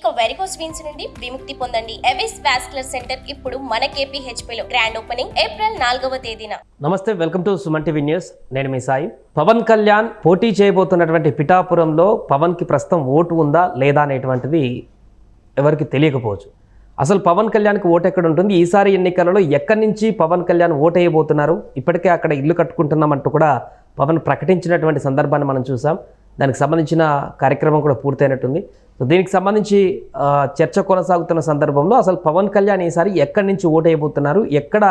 ఇక varicose veins నుండి విముక్తి పొందండి. ఎవిస్ వాస్కులర్ సెంటర్ ఇప్పుడు మన KPHP లో గ్రాండ్ ఓపెనింగ్ ఏప్రిల్ 4వ తేదీన. నమస్తే, welcome to Suman TV news. నేను మీ సాయి. పవన్ కళ్యాణ్ పోటీ చేయబోతున్నటువంటి పిఠాపురంలో పవన్కి ప్రస్తుతం ఓటు ఉందా లేదా అనేటువంటిది ఎవరికి తెలియకపోవచ్చు. అసలు పవన్ కళ్యాణ్కి ఓటు ఎక్కడ ఉంటుంది, ఈసారి ఎన్నికలలో ఎక్కడి నుంచి పవన్ కళ్యాణ్ ఓటు వేయబోతున్నారు, ఇప్పటికే అక్కడ ఇల్లు కట్టుకుంటున్నామంటూ కూడా పవన్ ప్రకటించినటువంటి సందర్భాన్ని మనం చూసాం. దానికి సంబంధించిన కార్యక్రమం కూడా పూర్తయినట్టుంది. సో దీనికి సంబంధించి చర్చ కొనసాగుతున్న సందర్భంలో అసలు పవన్ కళ్యాణ్ ఈసారి ఎక్కడి నుంచి ఓటు వేయబోతున్నారు, ఎక్కడ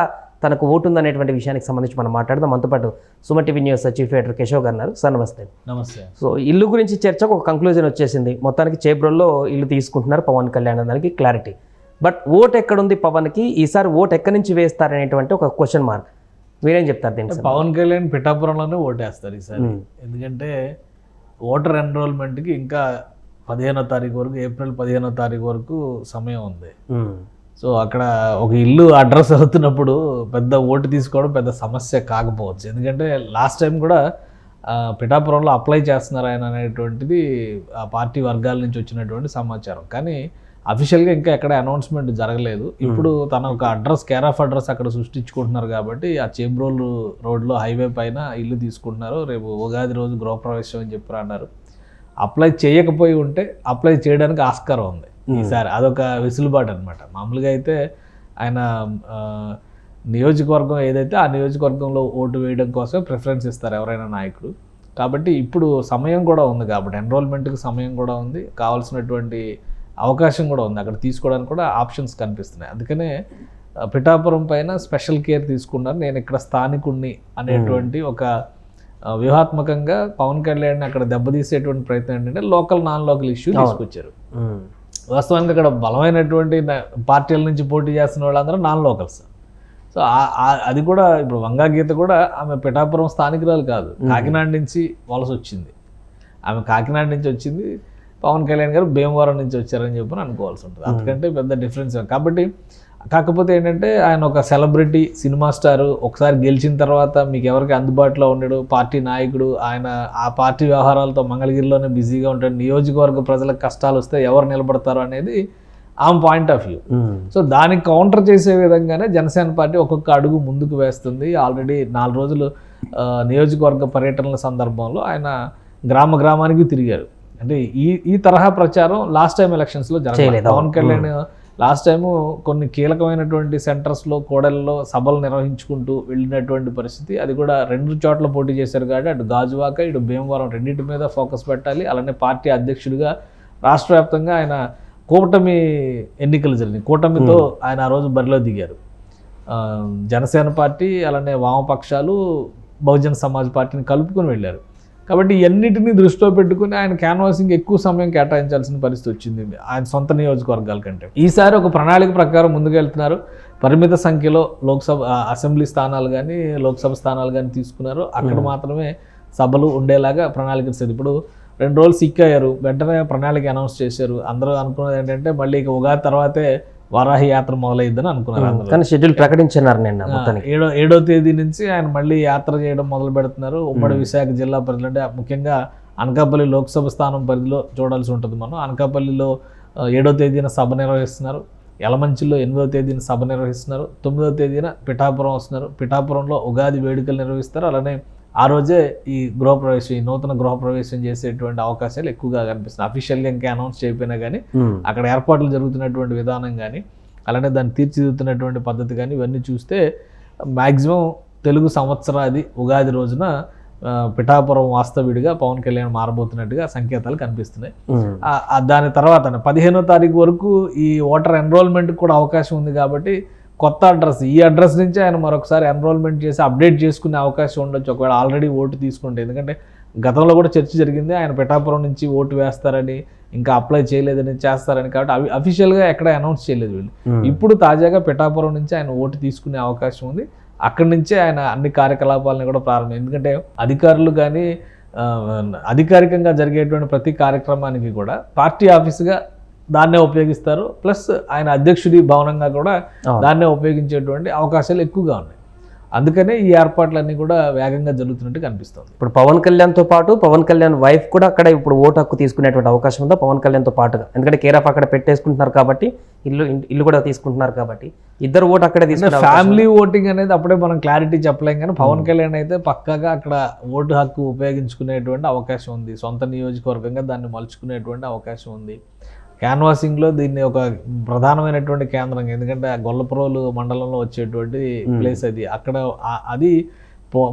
తనకు ఓటు ఉందనేటువంటి విషయానికి సంబంధించి మనం మాట్లాడదాం. మనతో పాటు Suman TV news chief editor Keshav గారు ఉన్నారు. సార్ నమస్తే. నమస్తే. సో ఇల్లు గురించి చర్చకు ఒక కంక్లూజన్ వచ్చేసింది. మొత్తానికి చేబ్రోల్లో ఇల్లు తీసుకుంటున్నారు పవన్ కళ్యాణ్ దానికి క్లారిటీ. బట్ ఓటు ఎక్కడుంది పవన్కి, ఈసారి ఓటు ఎక్కడి నుంచి వేస్తారనేటువంటి ఒక క్వశ్చన్ మార్క్. మీరేం చెప్తారు దీనికి? పవన్ కళ్యాణ్ పిఠాపురంలోనే ఓటేస్తారు ఈసారి. ఎందుకంటే ఓటర్ ఎన్రోల్మెంట్కి ఇంకా 15వ తారీఖు వరకు, ఏప్రిల్ 15వ తారీఖు వరకు సమయం ఉంది. సో అక్కడ ఒక ఇల్లు అడ్రస్ అవుతున్నప్పుడు పెద్ద ఓటు తీసుకోవడం పెద్ద సమస్య కాకపోవచ్చు. ఎందుకంటే లాస్ట్ టైం కూడా పిఠాపురంలో అప్లై చేస్తున్నారు ఆయన అనేటువంటిది ఆ పార్టీ వర్గాల నుంచి వచ్చినటువంటి సమాచారం. కానీ అఫీషియల్గా ఇంకా ఎక్కడ అనౌన్స్మెంట్ జరగలేదు. ఇప్పుడు తన ఒక అడ్రస్, కేర్ ఆఫ్ అడ్రస్ అక్కడ సృష్టించుకుంటున్నారు కాబట్టి ఆ చేబ్రోల్ రోడ్లో హైవే పైన ఇల్లు తీసుకుంటున్నారు. రేపు ఉగాది రోజు గృహప్రవేశం అని చెప్పి అన్నారు. అప్లై చేయకపోయి ఉంటే అప్లై చేయడానికి ఆస్కారం ఉంది ఈసారి. అదొక వెసులుబాటు అనమాట. మామూలుగా అయితే ఆయన నియోజకవర్గం ఏదైతే ఆ నియోజకవర్గంలో ఓటు వేయడం కోసం ప్రిఫరెన్స్ ఇస్తారు ఎవరైనా నాయకుడు. కాబట్టి ఇప్పుడు సమయం కూడా ఉంది, కాబట్టి ఎన్రోల్మెంట్కి సమయం కూడా ఉంది, కావాల్సినటువంటి అవకాశం కూడా ఉంది, అక్కడ తీసుకోవడానికి కూడా ఆప్షన్స్ కనిపిస్తున్నాయి. అందుకనే పిఠాపురం పైన స్పెషల్ కేర్ తీసుకున్నారు. నేను ఇక్కడ స్థానికుడిని అనేటువంటి ఒక వ్యూహాత్మకంగా పవన్ కళ్యాణ్ అక్కడ దెబ్బతీసేటువంటి ప్రయత్నం ఏంటంటే లోకల్ నాన్ లోకల్ ఇష్యూ తీసుకొచ్చారు. వాస్తవానికి అక్కడ బలమైనటువంటి పార్టీల నుంచి పోటీ చేస్తున్న వాళ్ళందరూ నాన్ లోకల్స్. సో అది కూడా ఇప్పుడు వంగా గీత కూడా ఆమె పిఠాపురం స్థానికురాలు కాదు, కాకినాడ నుంచి వలస వచ్చింది. ఆమె కాకినాడ నుంచి వచ్చింది, పవన్ కళ్యాణ్ గారు భీమవరం నుంచి వచ్చారని చెప్పి అనుకోవాల్సి ఉంటుంది. అందుకంటే పెద్ద డిఫరెన్స్. కాబట్టి కాకపోతే ఏంటంటే ఆయన ఒక సెలబ్రిటీ సినిమా స్టారు, ఒకసారి గెలిచిన తర్వాత మీకు ఎవరికి అందుబాటులో ఉండడు, పార్టీ నాయకుడు, ఆయన ఆ పార్టీ వ్యవహారాలతో మంగళగిరిలోనే బిజీగా ఉంటాడు, నియోజకవర్గ ప్రజలకు కష్టాలు వస్తే ఎవరు నిలబడతారు అనేది ఆమె పాయింట్ ఆఫ్ వ్యూ. సో దానికి కౌంటర్ చేసే విధంగానే జనసేన పార్టీ ఒక్కొక్క అడుగు ముందుకు వేస్తుంది. ఆల్రెడీ 4 రోజులు నియోజకవర్గ పర్యటనల సందర్భంలో ఆయన గ్రామానికి తిరిగారు. అంటే ఈ తరహా ప్రచారం లాస్ట్ టైం ఎలక్షన్స్లో జరగలేదు. పవన్ కళ్యాణ్ లాస్ట్ టైము కొన్ని కీలకమైనటువంటి సెంటర్స్లో, కోడలలో సభలు నిర్వహించుకుంటూ వెళ్ళినటువంటి పరిస్థితి. అది కూడా 2 చోట్ల పోటీ చేశారు కాబట్టి అటు గాజువాక ఇటు భీమవరం రెండింటి మీద ఫోకస్ పెట్టాలి. అలానే పార్టీ అధ్యక్షుడిగా రాష్ట్ర వ్యాప్తంగా ఆయన కూటమి ఎన్నికలు జరిగినాయి. కూటమితో ఆయన ఆ రోజు బరిలో దిగారు. జనసేన పార్టీ అలానే వామపక్షాలు బహుజన సమాజ్ పార్టీని కలుపుకొని వెళ్ళారు. కాబట్టి ఇవన్నిటినీ దృష్టిలో పెట్టుకుని ఆయన క్యాన్వాసింగ్ ఎక్కువ సమయం కేటాయించాల్సిన పరిస్థితి వచ్చింది ఆయన సొంత నియోజకవర్గాల కంటే. ఈసారి ఒక ప్రణాళిక ప్రకారం ముందుకెళ్తున్నారు. పరిమిత సంఖ్యలో లోక్సభ అసెంబ్లీ స్థానాలు కానీ లోక్సభ స్థానాలు కానీ తీసుకున్నారు. అక్కడ మాత్రమే సభలు ఉండేలాగా ప్రణాళిక ఇస్తుంది. ఇప్పుడు 2 రోజులు సిక్ అయ్యారు, వెంటనే ప్రణాళిక అనౌన్స్ చేశారు. అందరూ అనుకున్నది ఏంటంటే మళ్ళీ ఇక ఉగాది తర్వాతే వారాహి యాత్ర మొదలైద్దని అనుకున్నారు. కానీ షెడ్యూల్ ప్రకటించారు నిన్న. 7వ తేదీ నుంచి ఆయన మళ్ళీ యాత్ర చేయడం మొదలు పెడుతున్నారు. ఉమ్మడి విశాఖ జిల్లా పరిధిలో, అంటే ముఖ్యంగా అనకాపల్లి లోక్సభ స్థానం పరిధిలో చూడాల్సి ఉంటుంది మనం. అనకాపల్లిలో 7వ తేదీన సభ నిర్వహిస్తున్నారు. యలమంచిలో 8వ తేదీన సభ నిర్వహిస్తున్నారు. 9వ తేదీన పిఠాపురం వస్తున్నారు. పిఠాపురంలో ఉగాది వేడుకలు నిర్వహిస్తారు. అలానే ఆ రోజే ఈ నూతన గృహప్రవేశం చేసేటువంటి అవకాశాలు ఎక్కువగా కనిపిస్తున్నాయి. అఫీషియల్గా ఇంకా అనౌన్స్ చేయకపోయినా కానీ అక్కడ ఏర్పాట్లు జరుగుతున్నటువంటి విధానం కానీ అలానే దాన్ని తీర్చిదిద్దుతున్నటువంటి పద్ధతి కానీ ఇవన్నీ చూస్తే మ్యాక్సిమం తెలుగు సంవత్సరాది ఉగాది రోజున పిఠాపురం వాస్తవ్యుడిగా పవన్ కళ్యాణ్ మారబోతున్నట్టుగా సంకేతాలు కనిపిస్తున్నాయి. దాని తర్వాత 15వ తారీఖు వరకు ఈ ఓటర్ ఎన్రోల్మెంట్కి కూడా అవకాశం ఉంది. కాబట్టి కొత్త అడ్రస్, ఈ అడ్రస్ నుంచి ఆయన మరొకసారి ఎన్రోల్మెంట్ చేసి అప్డేట్ చేసుకునే అవకాశం ఉండొచ్చు ఒకవేళ ఆల్రెడీ ఓటు తీసుకుంటే. ఎందుకంటే గతంలో కూడా చర్చ జరిగింది ఆయన పిఠాపురం నుంచి ఓటు వేస్తారని, ఇంకా అప్లై చేయలేదని, చేస్తారని. కాబట్టి అవి అఫీషియల్గా ఎక్కడ అనౌన్స్ చేయలేదు వీళ్ళు. ఇప్పుడు తాజాగా పిఠాపురం నుంచి ఆయన ఓటు తీసుకునే అవకాశం ఉంది. అక్కడి నుంచే ఆయన అన్ని కార్యకలాపాలను కూడా ప్రారంభం. ఎందుకంటే అధికారులు కానీ అధికారికంగా జరిగేటువంటి ప్రతి కార్యక్రమానికి కూడా పార్టీ ఆఫీసుగా దాన్నే ఉపయోగిస్తారు. ప్లస్ ఆయన అధ్యక్షుడి భవనంగా కూడా దాన్నే ఉపయోగించేటువంటి అవకాశాలు ఎక్కువగా ఉన్నాయి. అందుకనే ఈ ఏర్పాట్లన్నీ కూడా వేగంగా జరుగుతున్నట్టు కనిపిస్తుంది. ఇప్పుడు పవన్ కళ్యాణ్తో పాటు పవన్ కళ్యాణ్ వైఫ్ కూడా అక్కడ ఇప్పుడు ఓటు హక్కు తీసుకునేటువంటి అవకాశం ఉందా పవన్ కళ్యాణ్తో పాటుగా? ఎందుకంటే కేరాఫ్ అక్కడ పెట్టేసుకుంటున్నారు కాబట్టి, ఇల్లు కూడా తీసుకుంటున్నారు కాబట్టి ఇద్దరు ఓటు అక్కడే తీసుకునే ఫ్యామిలీ ఓటింగ్ అనేది అప్పుడే మనం క్లారిటీ చెప్పలేం, కానీ పవన్ కళ్యాణ్ అయితే పక్కాగా అక్కడ ఓటు హక్కు ఉపయోగించుకునేటువంటి అవకాశం ఉంది. సొంత నియోజకవర్గంగా దాన్ని మలుచుకునేటువంటి అవకాశం ఉంది. క్యాన్వాసింగ్లో దీన్ని ఒక ప్రధానమైనటువంటి కేంద్రం, ఎందుకంటే గొల్లపురోలు మండలంలో వచ్చేటువంటి ప్లేస్ అది. అక్కడ అది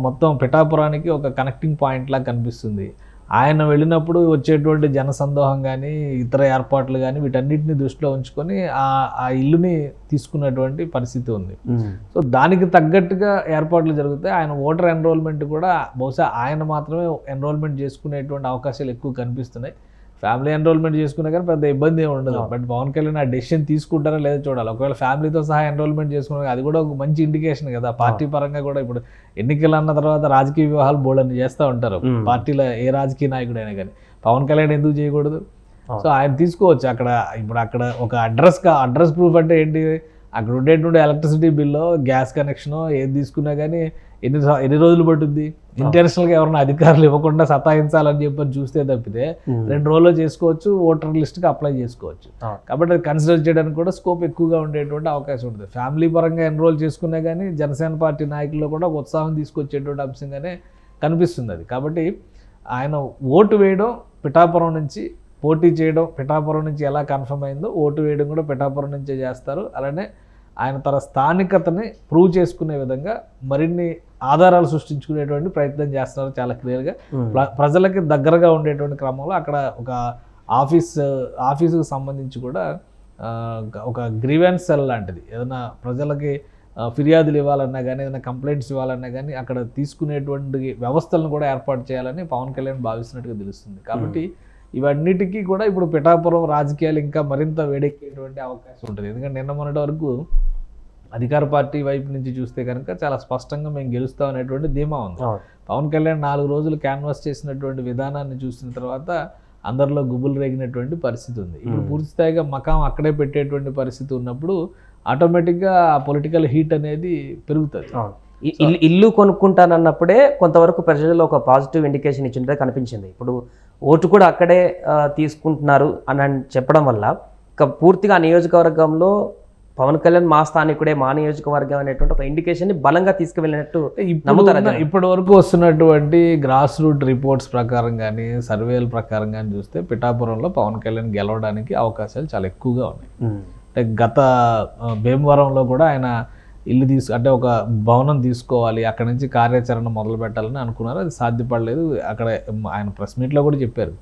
మొత్తం పిఠాపురానికి ఒక కనెక్టింగ్ పాయింట్ లాగా కనిపిస్తుంది. ఆయన వెళ్ళినప్పుడు వచ్చేటువంటి జనసందోహం కానీ ఇతర ఏర్పాట్లు కానీ వీటన్నిటిని దృష్టిలో ఉంచుకొని ఆ ఇల్లుని తీసుకున్నటువంటి పరిస్థితి ఉంది. సో దానికి తగ్గట్టుగా ఏర్పాట్లు జరుగుతాయి. ఆయన ఓటర్ ఎన్రోల్మెంట్ కూడా బహుశా ఆయన మాత్రమే ఎన్రోల్మెంట్ చేసుకునేటువంటి అవకాశాలు ఎక్కువ కనిపిస్తున్నాయి. ఫ్యామిలీ ఎన్రోల్మెంట్ చేసుకున్నా కానీ పెద్ద ఇబ్బంది ఏమి ఉండదు. బట్ పవన్ కళ్యాణ్ ఆ డెసిషన్ తీసుకుంటారా లేదా చూడాలి. ఒకవేళ ఫ్యామిలీతో సహా ఎన్రోల్మెంట్ చేసుకున్నా అది కూడా ఒక మంచి ఇండికేషన్ కదా. పార్టీ పరంగా కూడా ఇప్పుడు ఎన్నికలు అన్న తర్వాత రాజకీయ వివాహాలు బోల్డని చేస్తూ ఉంటారు పార్టీలో ఏ రాజకీయ నాయకుడైనా కానీ. పవన్ కళ్యాణ్ ఎందుకు చేయకూడదు? సో ఆయన తీసుకోవచ్చు. ఇప్పుడు అక్కడ ఒక అడ్రస్ ప్రూఫ్ అంటే ఏంటి, అక్కడ ఉండేటువంటి ఎలక్ట్రిసిటీ బిల్లో గ్యాస్ కనెక్షన్ ఏది తీసుకున్నా కానీ ఎన్ని రోజులు పట్టుద్ది. ఇంటర్నేషనల్గా ఎవరైనా అధికారులు ఇవ్వకుండా సతాయించాలని చెప్పని చూస్తే తప్పితే 2 రోజుల్లో చేసుకోవచ్చు, ఓటర్ లిస్ట్కి అప్లై చేసుకోవచ్చు. కాబట్టి అది కన్సిడర్ చేయడానికి కూడా స్కోప్ ఎక్కువగా ఉండేటువంటి అవకాశం ఉంటుంది. ఫ్యామిలీ పరంగా ఎన్రోల్ చేసుకున్నా కానీ జనసేన పార్టీ నాయకుల్లో కూడా ఒక ఉత్సాహం తీసుకొచ్చేటువంటి అంశంగానే కనిపిస్తుంది అది. కాబట్టి ఆయన ఓటు వేయడం పిఠాపురం నుంచి, పోటీ చేయడం పిఠాపురం నుంచి ఎలా కన్ఫర్మ్ అయిందో ఓటు వేయడం కూడా పిఠాపురం నుంచే చేస్తారు. అలానే ఆయన తన స్థానికతని ప్రూవ్ చేసుకునే విధంగా మరిన్ని ఆధారాలు సృష్టించుకునేటువంటి ప్రయత్నం చేస్తున్నారు చాలా క్లియర్గా. ప్రజలకి దగ్గరగా ఉండేటువంటి క్రమంలో అక్కడ ఒక ఆఫీసుకు సంబంధించి కూడా ఒక గ్రీవెన్స్ సెల్ లాంటిది, ఏదైనా ప్రజలకి ఫిర్యాదులు ఇవ్వాలన్నా కానీ ఏదైనా కంప్లైంట్స్ ఇవ్వాలన్నా కానీ అక్కడ తీసుకునేటువంటి వ్యవస్థలను కూడా ఏర్పాటు చేయాలని పవన్ కళ్యాణ్ భావిస్తున్నట్టుగా తెలుస్తుంది. కాబట్టి ఇవన్నిటికీ కూడా ఇప్పుడు పిఠాపురం రాజకీయాలు ఇంకా మరింత వేడెక్కేటువంటి అవకాశం ఉంటుంది. ఎందుకంటే నిన్న మొన్నటి వరకు అధికార పార్టీ వైపు నుంచి చూస్తే కనుక చాలా స్పష్టంగా మేము గెలుస్తాం అనేటువంటి ధీమా ఉంది. పవన్ కళ్యాణ్ 4 రోజులు క్యాన్వాస్ చేసినటువంటి విధానాన్ని చూసిన తర్వాత అందరిలో గుబులు రేగినటువంటి పరిస్థితి ఉంది. ఇప్పుడు పూర్తి స్థాయిగా మకాం అక్కడే పెట్టేటువంటి పరిస్థితి ఉన్నప్పుడు ఆటోమేటిక్గా ఆ పొలిటికల్ హీట్ అనేది పెరుగుతుంది. ఇల్లు కొనుక్కుంటానన్నప్పుడే కొంతవరకు ప్రజల్లో ఒక పాజిటివ్ ఇండికేషన్ ఇచ్చినట్టు కనిపించింది. ఇప్పుడు ఓటు కూడా అక్కడే తీసుకుంటున్నారు అని చెప్పడం వల్ల పూర్తిగా నియోజకవర్గంలో పవన్ కళ్యాణ్ మా స్థానికుడే, మా నియోజకవర్గం అనేటువంటి ఒక ఇండికేషన్ ని బలంగా తీసుకువెళ్ళినట్టు ఇప్పటి వరకు వస్తున్నటువంటి గ్రాస్ రూట్ రిపోర్ట్స్ ప్రకారం కానీ సర్వేల ప్రకారం కానీ చూస్తే పిఠాపురంలో పవన్ కళ్యాణ్ గెలవడానికి అవకాశాలు చాలా ఎక్కువగా ఉన్నాయి. అంటే గత భీమవరంలో కూడా ఆయన ఇల్లు అంటే ఒక భవనం తీసుకోవాలి, అక్కడ నుంచి కార్యాచరణ మొదలు పెట్టాలని అనుకున్నారు. అది సాధ్యపడలేదు. అక్కడ ఆయన ప్రెస్ మీట్లో కూడా చెప్పారు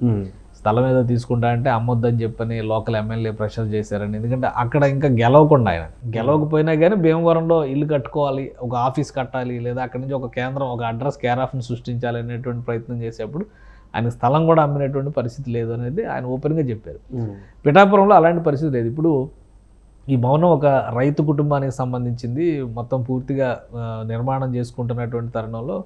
స్థలం ఏదో తీసుకుంటా అంటే అమ్మొద్దని చెప్పని లోకల్ ఎమ్మెల్యే ప్రెషర్ చేశారని. ఎందుకంటే అక్కడ ఇంకా గెలవకుండా ఆయన గెలవకపోయినా కానీ భీమవరంలో ఇల్లు కట్టుకోవాలి, ఒక ఆఫీస్ కట్టాలి, లేదా అక్కడి నుంచి ఒక కేంద్రం, ఒక అడ్రస్ కేరాఫ్ని సృష్టించాలి అనేటువంటి ప్రయత్నం చేసేప్పుడు ఆయన స్థలం కూడా అమ్మినటువంటి పరిస్థితి లేదు అనేది ఆయన ఓపెన్గా చెప్పారు. పిఠాపురంలో అలాంటి పరిస్థితి లేదు. ఇప్పుడు ఈ భవనం ఒక రైతు కుటుంబానికి సంబంధించింది, మొత్తం పూర్తిగా నిర్మాణం చేసుకుంటున్నటువంటి తరుణంలో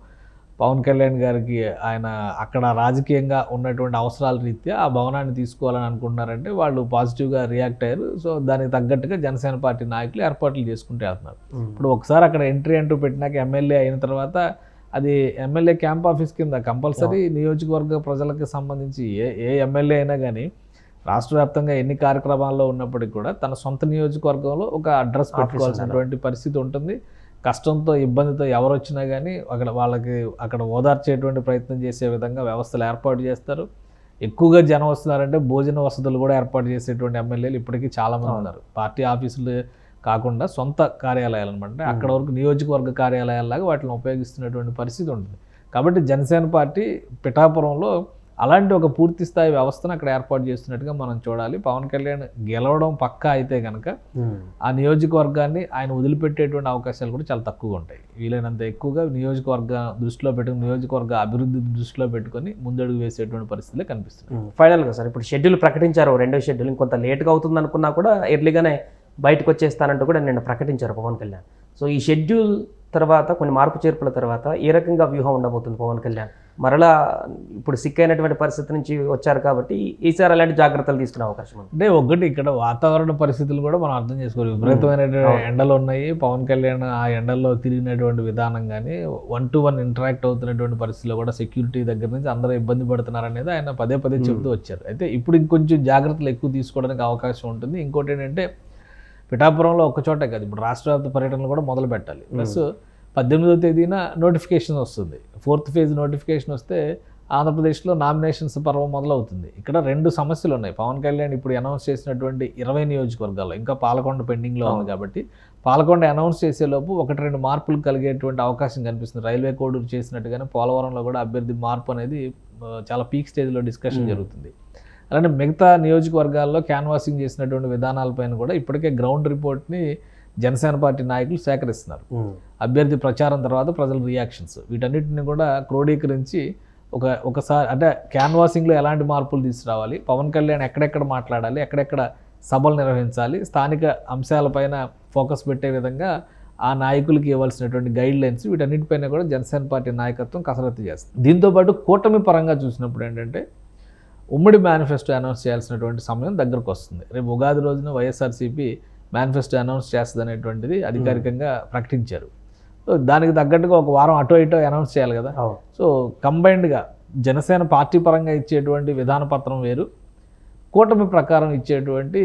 పవన్ కళ్యాణ్ గారికి ఆయన అక్కడ రాజకీయంగా ఉన్నటువంటి అవసరాల రీత్యా ఆ భవనాన్ని తీసుకోవాలని అనుకుంటున్నారంటే వాళ్ళు పాజిటివ్గా రియాక్ట్ అయ్యారు. సో దానికి తగ్గట్టుగా జనసేన పార్టీ నాయకులు ఏర్పాట్లు చేసుకుంటూ వెళ్తున్నారు. ఇప్పుడు ఒకసారి అక్కడ ఎంట్రీ అంటూ పెట్టినాక ఎమ్మెల్యే అయిన తర్వాత అది ఎమ్మెల్యే క్యాంప్ ఆఫీస్ కింద కంపల్సరీ నియోజకవర్గ ప్రజలకు సంబంధించి ఏ ఎమ్మెల్యే అయినా కానీ రాష్ట్ర వ్యాప్తంగా ఎన్ని కార్యక్రమాల్లో ఉన్నప్పటికీ కూడా తన సొంత నియోజకవర్గంలో ఒక అడ్రస్ పెట్టుకోవాల్సినటువంటి పరిస్థితి ఉంటుంది. కష్టంతో ఇబ్బందితో ఎవరు వచ్చినా కానీ వాళ్ళకి అక్కడ ఓదార్చేటువంటి ప్రయత్నం చేసే విధంగా వ్యవస్థలు ఏర్పాటు చేస్తారు. ఎక్కువగా జనం వస్తున్నారంటే భోజన వసతులు కూడా ఏర్పాటు చేసేటువంటి ఎమ్మెల్యేలు ఇప్పటికీ చాలామంది ఉన్నారు. పార్టీ ఆఫీసులు కాకుండా సొంత కార్యాలయాలు అనమాట, అక్కడ వరకు నియోజకవర్గ కార్యాలయాల్లాగా వాటిని ఉపయోగిస్తున్నటువంటి పరిస్థితి ఉంటుంది. కాబట్టి జనసేన పార్టీ పిఠాపురంలో అలాంటి ఒక పూర్తి స్థాయి వ్యవస్థను అక్కడ ఏర్పాటు చేస్తున్నట్టుగా మనం చూడాలి. పవన్ కళ్యాణ్ గెలవడం పక్కా అయితే కనుక ఆ నియోజకవర్గాన్ని ఆయన వదిలిపెట్టేటువంటి అవకాశాలు కూడా చాలా తక్కువగా ఉంటాయి. వీలైనంత ఎక్కువగా నియోజకవర్గ దృష్టిలో పెట్టుకుని, నియోజకవర్గ అభివృద్ధి దృష్టిలో పెట్టుకొని ముందడుగు వేసేటువంటి పరిస్థితులే కనిపిస్తుంది. ఫైనల్గా సార్ ఇప్పుడు షెడ్యూల్ ప్రకటించారు, 2వ షెడ్యూల్ ఇంకొంత లేట్గా అవుతుంది అనుకున్నా కూడా ఎర్లీగానే బయటకు వచ్చేస్తానంటూ కూడా నిన్న ప్రకటించారు పవన్ కళ్యాణ్. సో ఈ షెడ్యూల్ తర్వాత కొన్ని మార్పు చేర్పుల తర్వాత ఏ రకంగా వ్యూహం ఉండబోతుంది పవన్ కళ్యాణ్? మరలా ఇప్పుడు సిక్ అయినటువంటి పరిస్థితి నుంచి వచ్చారు కాబట్టి ఈసారి అలాంటి జాగ్రత్తలు తీసుకునే అవకాశం ఉంది. అంటే ఒకటి ఇక్కడ వాతావరణ పరిస్థితులు కూడా మనం అర్థం చేసుకోవాలి. విపరీతమైనటువంటి ఎండలు ఉన్నాయి. పవన్ కళ్యాణ్ ఆ ఎండల్లో తిరిగినటువంటి విధానం కానీ 1-to-1 ఇంటరాక్ట్ అవుతున్నటువంటి పరిస్థితుల్లో కూడా సెక్యూరిటీ దగ్గర నుంచి అందరూ ఇబ్బంది పడుతున్నారు అనేది ఆయన పదే చెబుతూ వచ్చారు. అయితే ఇప్పుడు ఇంకొంచెం జాగ్రత్తలు ఎక్కువ తీసుకోవడానికి అవకాశం ఉంటుంది. ఇంకోటి ఏంటంటే పిఠాపురంలో ఒక్క చోటే కాదు, ఇప్పుడు రాష్ట్ర వ్యాప్త పర్యటనలు కూడా మొదలు పెట్టాలి. ప్లస్ 18వ తేదీన నోటిఫికేషన్ వస్తుంది. 4th ఫేజ్ నోటిఫికేషన్ వస్తే ఆంధ్రప్రదేశ్లో నామినేషన్స్ పర్వం మొదలవుతుంది. ఇక్కడ 2 సమస్యలు ఉన్నాయి. పవన్ కళ్యాణ్ ఇప్పుడు అనౌన్స్ చేసినటువంటి 20 నియోజకవర్గాల్లో ఇంకా పాలకొండ పెండింగ్లో ఉంది కాబట్టి పాలకొండ అనౌన్స్ చేసేలోపు 1-2 మార్పులు కలిగేటువంటి అవకాశం కనిపిస్తుంది. రైల్వే కోడూరు చేసినట్టుగానే పోలవరంలో కూడా అభ్యర్థి మార్పు అనేది చాలా పీక్ స్టేజ్లో డిస్కషన్ జరుగుతుంది. అలానే మిగతా నియోజకవర్గాల్లో క్యాన్వాసింగ్ చేసినటువంటి విధానాలపైన కూడా ఇప్పటికే గ్రౌండ్ రిపోర్ట్ని జనసేన పార్టీ నాయకులు సేకరిస్తున్నారు. అభ్యర్థి ప్రచారం తర్వాత ప్రజల రియాక్షన్స్ వీటన్నిటిని కూడా క్రోడీకరించి ఒకసారి అంటే క్యాన్వాసింగ్లో ఎలాంటి మార్పులు తీసుకురావాలి, పవన్ కళ్యాణ్ ఎక్కడెక్కడ మాట్లాడాలి, ఎక్కడెక్కడ సభలు నిర్వహించాలి, స్థానిక అంశాలపైన ఫోకస్ పెట్టే విధంగా ఆ నాయకులకి ఇవ్వాల్సినటువంటి గైడ్ లైన్స్ వీటన్నిటిపైన కూడా జనసేన పార్టీ నాయకత్వం కసరత్తు చేస్తుంది. దీంతోపాటు కూటమి పరంగా చూసినప్పుడు ఏంటంటే ఉమ్మడి మేనిఫెస్టో అనౌన్స్ చేయాల్సినటువంటి సమయం దగ్గరకు వస్తుంది. రేపు ఉగాది రోజున వైఎస్ఆర్సీపీ మేనిఫెస్టో అనౌన్స్ చేస్తుంది అనేటువంటిది అధికారికంగా ప్రకటించారు. సో దానికి తగ్గట్టుగా ఒక వారం అటో ఇటో అనౌన్స్ చేయాలి కదా. సో కంబైన్డ్గా జనసేన పార్టీ పరంగా ఇచ్చేటువంటి విధాన పత్రం వేరు, కూటమి ప్రకారం ఇచ్చేటువంటి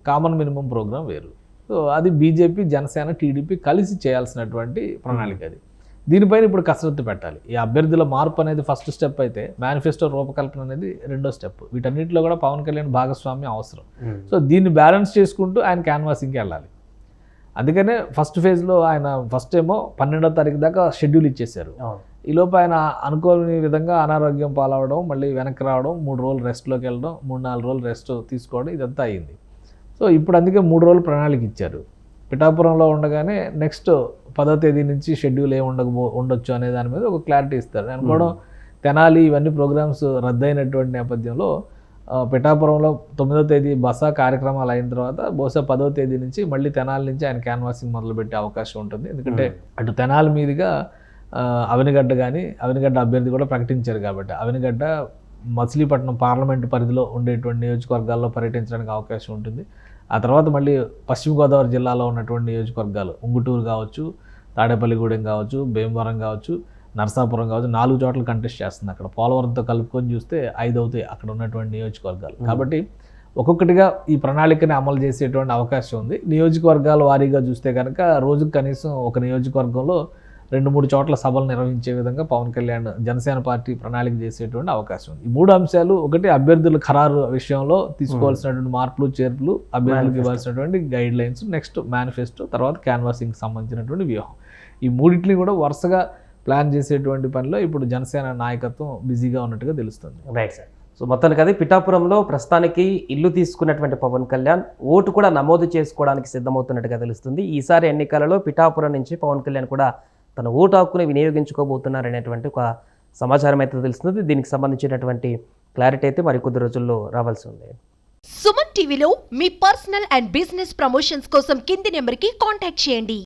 కామన్ మినిమం ప్రోగ్రాం వేరు. సో అది బీజేపీ, జనసేన, టీడీపీ కలిసి చేయాల్సినటువంటి ప్రణాళిక అది. దీనిపైన ఇప్పుడు కసరత్తు పెట్టాలి. ఈ అభ్యర్థుల మార్పు అనేది ఫస్ట్ స్టెప్ అయితే మేనిఫెస్టో రూపకల్పన అనేది 2వ స్టెప్. వీటన్నిటిలో కూడా పవన్ కళ్యాణ్ భాగస్వామ్యం అవసరం. సో దీన్ని బ్యాలెన్స్ చేసుకుంటూ ఆయన క్యాన్వాసింగ్కి వెళ్ళాలి. అందుకనే ఫస్ట్ ఫేజ్లో ఆయన ఫస్ట్ ఏమో 12వ తారీఖు దాకా షెడ్యూల్ ఇచ్చేశారు. ఈలోపు ఆయన అనుకోని విధంగా అనారోగ్యం పాలవడం, మళ్ళీ వెనక్కి రావడం, 3 రోజులు రెస్ట్లోకి వెళ్ళడం, 3-4 రోజులు రెస్ట్ తీసుకోవడం ఇదంతా అయ్యింది. సో ఇప్పుడు అందుకే 3 రోజులు ప్రణాళిక ఇచ్చారు. పిఠాపురంలో ఉండగానే నెక్స్ట్ 10వ తేదీ నుంచి షెడ్యూల్ ఉండొచ్చు అనే దాని మీద ఒక క్లారిటీ ఇస్తారు. నేను కూడా తెనాలి ఇవన్నీ ప్రోగ్రామ్స్ రద్దయినటువంటి నేపథ్యంలో పిఠాపురంలో 9వ తేదీ బస కార్యక్రమాలు అయిన తర్వాత బహుశా 10వ తేదీ నుంచి మళ్ళీ తెనాలి నుంచి ఆయన క్యాన్వాసింగ్ మొదలుపెట్టే అవకాశం ఉంటుంది. ఎందుకంటే అటు తెనాలి మీదుగా అవనిగడ్డ అవనిగడ్డ అభ్యర్థి కూడా ప్రకటించారు కాబట్టి అవనిగడ్డ మచిలీపట్నం పార్లమెంటు పరిధిలో ఉండేటువంటి నియోజకవర్గాల్లో పర్యటించడానికి అవకాశం ఉంటుంది. ఆ తర్వాత మళ్ళీ పశ్చిమ గోదావరి జిల్లాలో ఉన్నటువంటి నియోజకవర్గాలు ఉంగుటూరు కావచ్చు, తాడేపల్లిగూడెం కావచ్చు, భీమవరం కావచ్చు, నరసాపురం కావచ్చు, 4 చోట్ల కంటెస్ట్ చేస్తుంది. అక్కడ పోలవరంతో కలుపుకొని చూస్తే 5 అవుతాయి అక్కడ ఉన్నటువంటి నియోజకవర్గాలు. కాబట్టి ఒక్కొక్కటిగా ఈ ప్రణాళికని అమలు చేసేటువంటి అవకాశం ఉంది. నియోజకవర్గాల వారీగా చూస్తే కనుక రోజుకు కనీసం ఒక నియోజకవర్గంలో 2-3 చోట్ల సభలు నిర్వహించే విధంగా పవన్ కళ్యాణ్ జనసేన పార్టీ ప్రణాళిక చేసేటువంటి అవకాశం ఉంది. ఈ 3 అంశాలు, ఒకటి అభ్యర్థుల ఖరారు విషయంలో తీసుకోవాల్సినటువంటి మార్పులు చేర్పులు, అభ్యర్థులకు ఇవ్వాల్సినటువంటి గైడ్ లైన్స్, నెక్స్ట్ మేనిఫెస్టో, తర్వాత క్యాన్వాసింగ్ సంబంధించినటువంటి వ్యూహం, ఈ మూడింటిని కూడా వరుసగా ప్లాన్ చేసేటువంటి పనిలో ఇప్పుడు జనసేన నాయకత్వం బిజీగా ఉన్నట్టుగా తెలుస్తుంది. Right sir. సో మొత్తానికి అది పిఠాపురంలో ప్రస్తుతానికి ఇల్లు తీసుకున్నటువంటి పవన్ కళ్యాణ్ ఓటు కూడా నమోదు చేసుకోవడానికి సిద్ధమవుతున్నట్టుగా తెలుస్తుంది. ఈసారి ఎన్నికలలో పిఠాపురం నుంచి పవన్ కళ్యాణ్ కూడా తన ఓటు హక్కుని వినియోగించుకోబోతున్నారనేటువంటి ఒక సమాచారం అయితే తెలుస్తుంది. దీనికి సంబంధించినటువంటి క్లారిటీ అయితే మరికొద్ది రోజుల్లో రావాల్సి ఉంది. సుమన్ టీవీలో మీ పర్సనల్ అండ్ బిజినెస్ ప్రమోషన్స్ కోసం కింది నెంబర్కి కాంటాక్ట్ చేయండి.